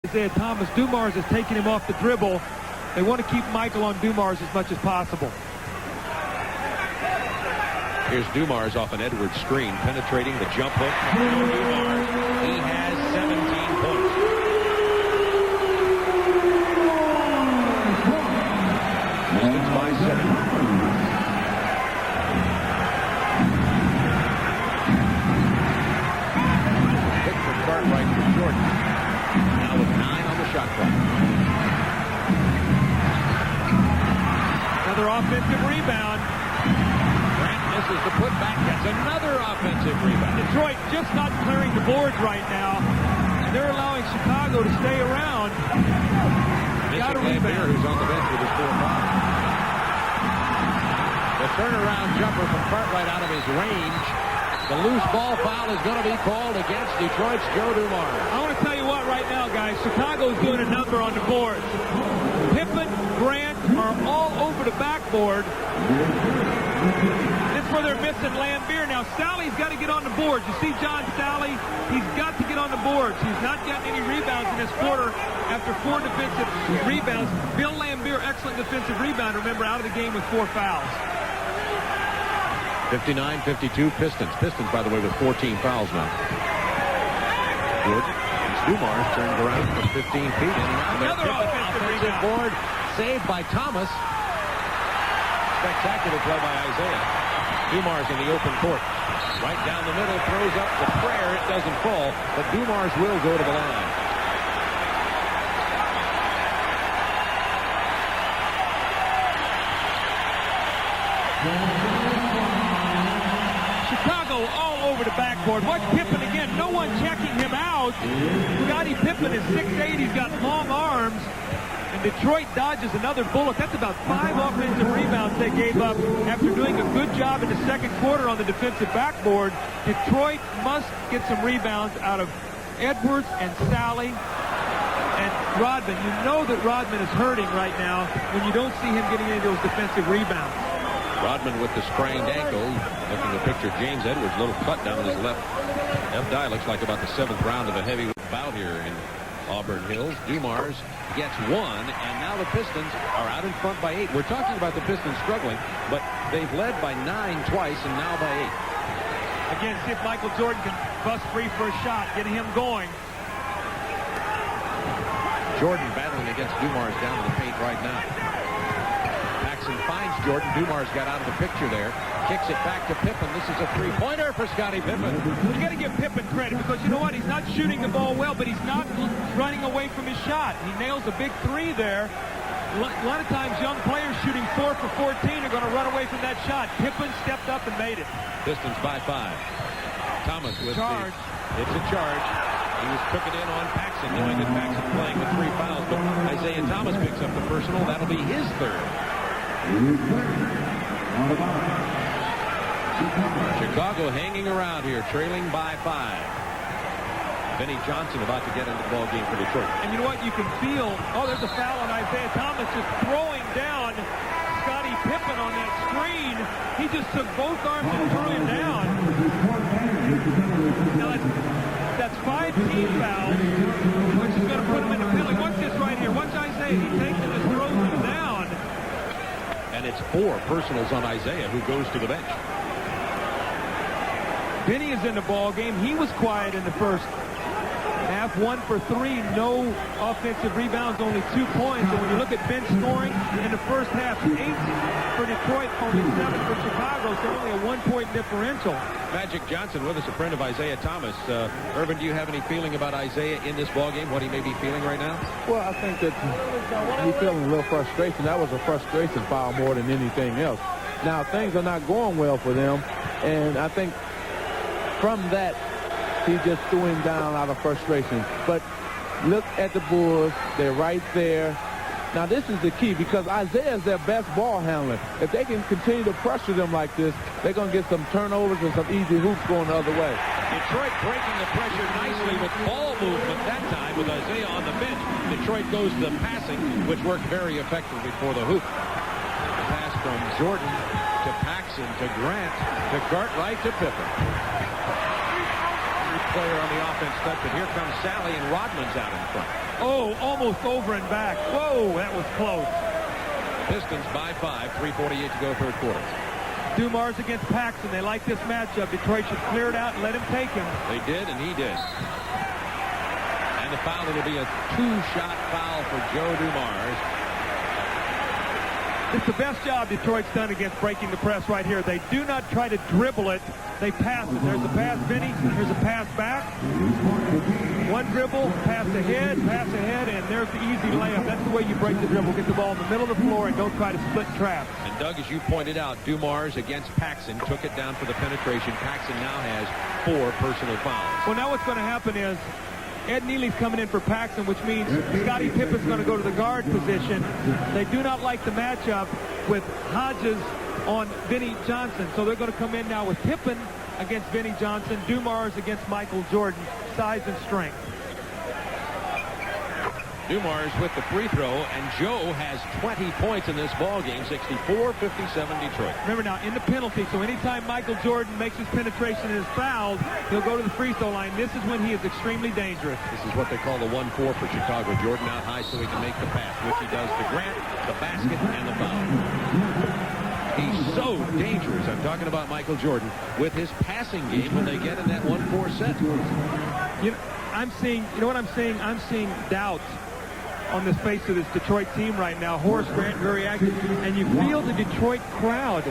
Isaiah Thomas. Dumars is taking him off the dribble. They want to keep Michael on Dumars as much as possible. Here's Dumars off an Edwards screen, penetrating the jump hook. Dumars. He has 17 points. Pistons by 7. Pick from Cartwright for Jordan. Now with 9 on the shot clock. Another offensive rebound. Misses the putback, gets another offensive rebound. Detroit just not clearing the boards right now. They're allowing Chicago to stay around. Got a rebound. Who's on the bench with his 4 fouls. The turnaround jumper from Cartwright out of his range. The loose ball foul is going to be called against Detroit's Joe Dumars. I want to tell you what right now, guys. Chicago's doing a number on the boards. Pippen, Grant are all over the backboard. That's where they're missing Lambeer. Now, Sally's got to get on the boards. You see John Sally? He's got to get on the boards. He's not getting any rebounds in this quarter after 4 defensive rebounds. Bill Lambeer, excellent defensive rebounder. Remember, out of the game with 4 fouls. 59-52 Pistons. Pistons, by the way, with 14 fouls now. Jordan. Dumars turned around from 15 feet. Another offensive board saved by Thomas. Spectacular play by Isaiah. Dumars in the open court. Right down the middle, throws up the prayer. It doesn't fall, but Dumars will go to the line. Chicago all over the backboard. Watch Pippen again. No one checking him out. Scottie Pippen is 6'8". He's got long arms. And Detroit dodges another bullet. That's about 5 offensive rebounds they gave up after doing a good job in the second quarter on the defensive backboard. Detroit must get some rebounds out of Edwards and Sally and Rodman. You know that Rodman is hurting right now when you don't see him getting any of those defensive rebounds. Rodman with the sprained ankle. Looking at the picture, James Edwards, little cut down his left thigh. Looks like about the 7th round of a heavyweight bout here in Auburn Hills. Dumars gets 1, and now the Pistons are out in front by 8. We're talking about the Pistons struggling, but they've led by 9 twice and now by 8. Again, see if Michael Jordan can bust free for a shot, getting him going. Jordan battling against Dumars down in the paint right now. Paxson finds Jordan. Dumars got out of the picture there. Kicks it back to Pippen. This is a 3-pointer for Scottie Pippen. You got to give Pippen credit because you know what? He's not shooting the ball well, but he's not running away from his shot. He nails a big 3 there. A lot of times young players shooting 4 for 14 are going to run away from that shot. Pippen stepped up and made it. Pistons by 5. Thomas with charge. It's a charge. He was cooking in on Paxson, knowing that Paxson playing with 3 fouls, but Isaiah Thomas picks up the personal. That'll be his 3rd. Chicago hanging around here, trailing by 5. Benny Johnson about to get into the ball game for Detroit. And you know what? You can feel, oh, there's a foul on Isaiah Thomas just throwing down Scottie Pippen on that screen. He just took both arms and threw him down. Now that's 5 team fouls, which is going to put him in the penalty. Watch this right here. Watch Isaiah. He takes him and throws him down. And it's 4 personals on Isaiah, who goes to the bench. Benny is in the ball game. He was quiet in the first half. 1 for 3. No offensive rebounds. Only 2 points. And when you look at bench scoring in the first half, 8 for Detroit, only 7 for Chicago. So only a 1-point differential. Magic Johnson with us, a friend of Isaiah Thomas. Irvin, do you have any feeling about Isaiah in this ball game? What he may be feeling right now? Well, I think that he's feeling a little frustration. That was a frustration foul more than anything else. Now, things are not going well for them. And I think from that, he just threw him down out of frustration. But look at the Bulls. They're right there. Now, this is the key because Isaiah is their best ball handler. If they can continue to pressure them like this, they're going to get some turnovers and some easy hoops going the other way. Detroit breaking the pressure nicely with ball movement that time with Isaiah on the bench. Detroit goes to the passing, which worked very effectively for the hoop. The pass from Jordan to Paxson to Grant to Cartwright to Pippen. player on the offense cut, but here comes Sally, and Rodman's out in front. Oh, almost over and back. Whoa, that was close. Pistons by 5, 3:48 to go, third quarter. Dumars against Paxson. They like this matchup. Detroit should clear it out and let him take him. They did, and he did. And the foul, it'll be a two-shot foul for Joe Dumars. It's the best job Detroit's done against breaking the press right here. They do not try to dribble it. They pass it. There's a pass, Vinny. There's a pass back. One dribble, pass ahead, and there's the easy layup. That's the way you break the dribble. Get the ball in the middle of the floor and don't try to split traps. And Doug, as you pointed out, Dumars against Paxson took it down for the penetration. Paxson now has 4 personal fouls. Well, now what's going to happen is Ed Neely's coming in for Paxson, which means Scottie Pippen's going to go to the guard position. They do not like the matchup with Hodges on Vinnie Johnson, so they're going to come in now with Pippen against Vinnie Johnson, Dumars against Michael Jordan, size and strength. Dumars with the free throw, and Joe has 20 points in this ball game, 64-57 Detroit. Remember now, in the penalty, so anytime Michael Jordan makes his penetration and is fouled, he'll go to the free throw line. This is when he is extremely dangerous. This is what they call the 1-4 for Chicago. Jordan out high so he can make the pass, which he does to Grant, the basket, and the foul. He's so dangerous. I'm talking about Michael Jordan with his passing game when they get in that 1-4 set. You know what I'm seeing? I'm seeing doubt on the face of this Detroit team right now. Horace Grant very active, and you feel the Detroit crowd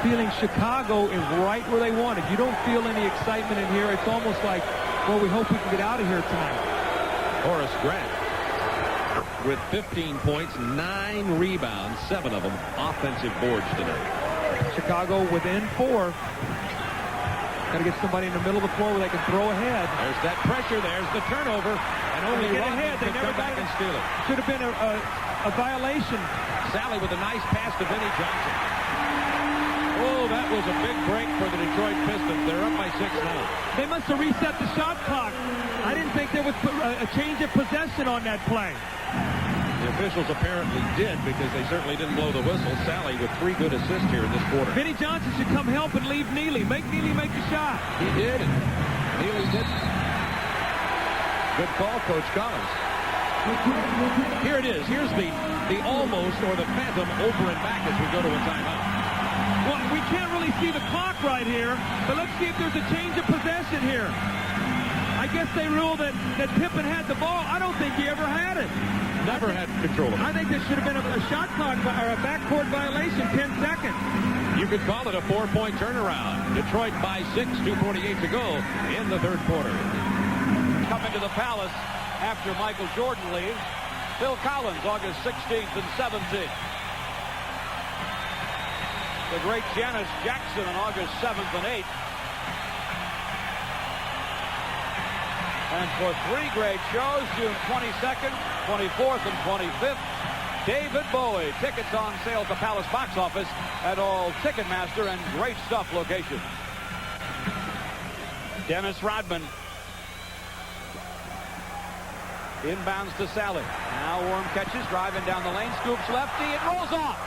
feeling Chicago is right where they want it. You don't feel any excitement in here. It's almost like, well, we hope we can get out of here tonight. Horace Grant with 15 points, 9 rebounds, 7 of them offensive boards tonight. Chicago within 4. Got to get somebody in the middle of the floor where they can throw ahead. There's that pressure. There's the turnover. And only get Rodman ahead. They could never come back and steal it. Should have been a violation. Sally with a nice pass to Vinnie Johnson. Oh, that was a big break for the Detroit Pistons. They're up by 6 now. They must have reset the shot clock. I didn't think there was a change of possession on that play. The officials apparently did, because they certainly didn't blow the whistle. Sally with 3 good assists here in this quarter. Vinnie Johnson should come help and leave Neely. Make Neely make the shot. He did, and Neely didn't. Good call, Coach Collins. Here it is. Here's the almost, or the phantom, over and back as we go to a timeout. Well, we can't really see the clock right here, but let's see if there's a change of possession here. I guess they ruled that Pippen had the ball. I don't think he ever had it. Never had control of it. I think there should have been a shot clock or a backcourt violation, 10 seconds. You could call it a 4-point turnaround. Detroit by 6, 2:48 to go in the third quarter. Coming to the Palace after Michael Jordan leaves, Phil Collins, August 16th and 17th. The great Janice Jackson on August 7th and 8th. And for 3 great shows, June 22nd, 24th, and 25th, David Bowie. Tickets on sale at the Palace box office at all Ticketmaster and Great Stuff locations. Dennis Rodman inbounds to Sally. Now Warren catches, driving down the lane, scoops lefty, it rolls off.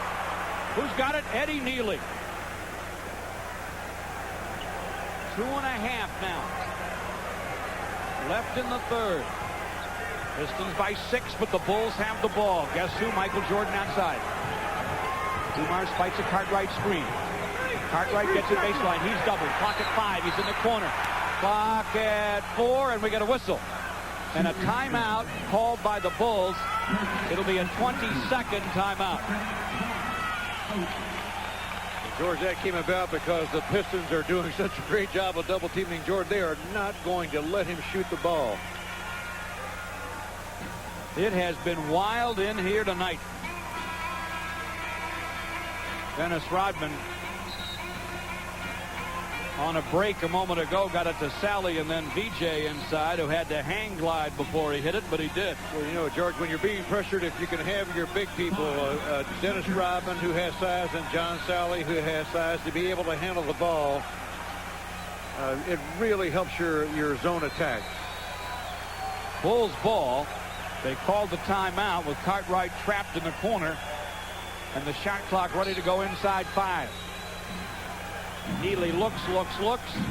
Who's got it? Eddie Neely. 2.5 now. Left in the third. Pistons by 6, but the Bulls have the ball. Guess who? Michael Jordan outside. Dumars fights a Cartwright screen. Cartwright gets it baseline. He's doubled. Clock at 5. He's in the corner. Clock at 4, and we get a whistle. And a timeout called by the Bulls. It'll be a 20-second timeout. George, that came about because the Pistons are doing such a great job of double-teaming Jordan. They are not going to let him shoot the ball. It has been wild in here tonight. Dennis Rodman on a break a moment ago got it to Sally, and then VJ inside, who had to hang glide before he hit it, but he did. Well, you know, George, when you're being pressured, if you can have your big people, Dennis Rodman, who has size, and John Sally, who has size, to be able to handle the ball, it really helps your zone attack. Bulls ball. They called the timeout with Cartwright trapped in the corner, and the shot clock ready to go inside 5. Neely looks.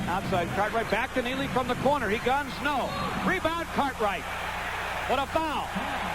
Outside Cartwright. Back to Neely from the corner. He guns. No. Rebound Cartwright. What a foul.